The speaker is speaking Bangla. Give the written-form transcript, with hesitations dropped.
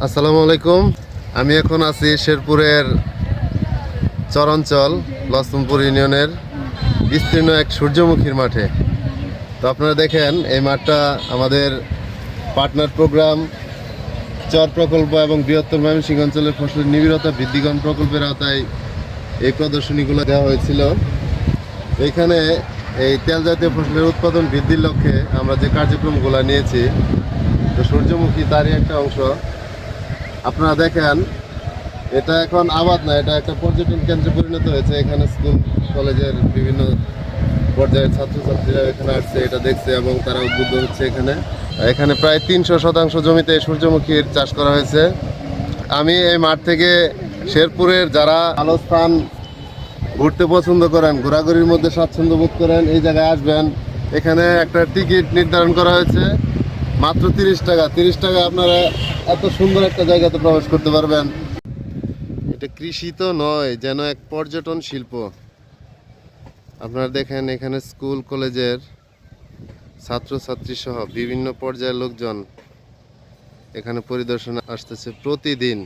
আসসালামু আলাইকুম। আমি এখন আছি শেরপুরের চরাঞ্চল লছমনপুর ইউনিয়নের বিস্তীর্ণ এক সূর্যমুখীর মাঠে। তো আপনারা দেখেন এই মাঠটা আমাদের পার্টনার প্রোগ্রাম চর প্রকল্প এবং বৃহত্তর ময়মনসিংহ অঞ্চলের ফসলের নিবিড়তা বৃদ্ধিকরণ প্রকল্পের আওতায় এই প্রদর্শনীগুলো দেওয়া হয়েছিল। এখানে এই তেল জাতীয় ফসলের উৎপাদন বৃদ্ধির লক্ষ্যে আমরা যে কার্যক্রমগুলো নিয়েছি, তো সূর্যমুখী তারই একটা অংশ। আপনারা দেখেন এটা এখন আবাদ না, এটা একটা পর্যটন কেন্দ্রে পরিণত হয়েছে। এখানে স্কুল কলেজের বিভিন্ন পর্যায়ের ছাত্রছাত্রীরা এখানে আসছে, এটা দেখছে এবং তারা উদ্বুদ্ধ হচ্ছে। এখানে এখানে প্রায় 300 শতাংশ জমিতে সূর্যমুখীর চাষ করা হয়েছে। আমি এই মাঠ থেকে শেরপুরের যারা ভালো স্থান ঘুরতে পছন্দ করেন, ঘোরাঘুরির মধ্যে স্বাচ্ছন্দ্য বোধ করেন, এই জায়গায় আসবেন। এখানে একটা টিকিট নির্ধারণ করা হয়েছে মাত্র 30 টাকা। 30 টাকা আপনারা এত সুন্দর একটা জায়গাতে প্রবেশ করতে পারবেন। এটা কৃষি তো নয়, যেন এক পর্যটন শিল্প। আপনারা দেখেন এখানে স্কুল কলেজের ছাত্রছাত্রী সহ বিভিন্ন পর্যায়ের লোকজন এখানে পরিদর্শনে আসতেছে প্রতিদিন।